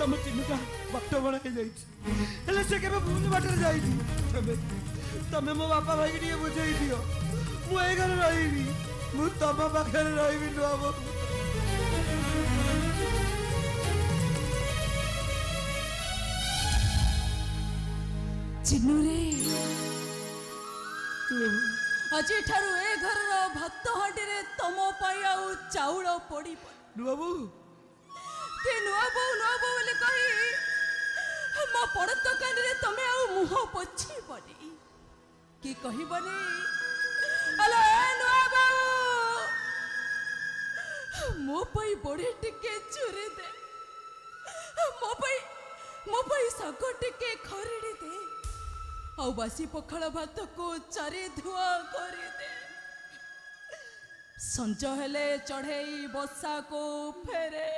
तुम चिन्नुटा बाट बड़ा से के भूल बाटर जा तमें मो बापा भाई के बुझे दियो मुझे घर रही मु तुम पाखे रही नुआ बो चिन्नू रे अजी ठारू ए घर भात हांडी रे तम पाई आउ चाउल पड़ी नुआ बो के नुआ बो बोली कही मो पड़ दुकान रे तमे आउ मुह पोछि बनी कि कहबनी हेलो नुआ बो मो पई बड़े टिके चुरी दे मो पई सगो टिके खरीदी दे आउ बासी पखाल भात को चारि धुआ कर दे संज हेले चढ़ई बसा को फेरे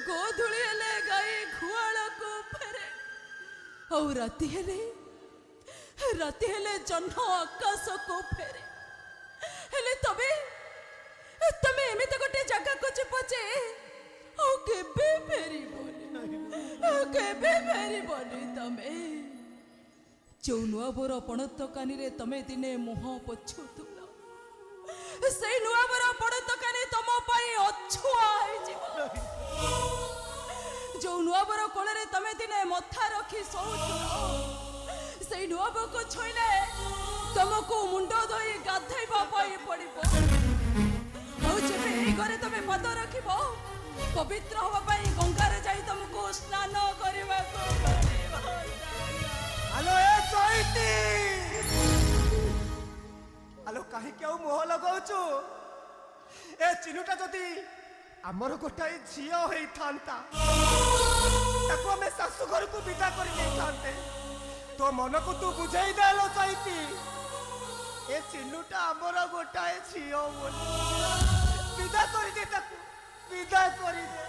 गोधुली हेले गाई घुआल को फेरे आउ राति हेले जह्न आकाश को फेरे हेले तमे एमित गोटे जगह को चिपचे आउ केबे फेरी बोली तमे जो नुआ बोर पणत कानी रे तमे दिने मुह पोछुतुल से नुआ बोर पणत कानी तम पाई अछुआ जो नुआ बोर कोल रे तमे दिने मथा रखी सोउतुल से नुआ बो को छोइले तमको मुंडो धोई गाधैबा पाई पड़िबो औ जेबे ए घरे तमे पद रखिबो पवित्र हवा पाई गंगारे जाई तुमको स्नान करबा को हेलो ए चैती हेलो काहे क्यों मोह लगाउछु ए चिनुटा जदी हमर गोटाई झियो होई थांता ताको में सासु घर को विदा करि नै थांते तो मन को तू बुझाई देलो चैती ए चिनुटा हमर गोटाई झियो बोली विदा करि दे ताको विदा करि दे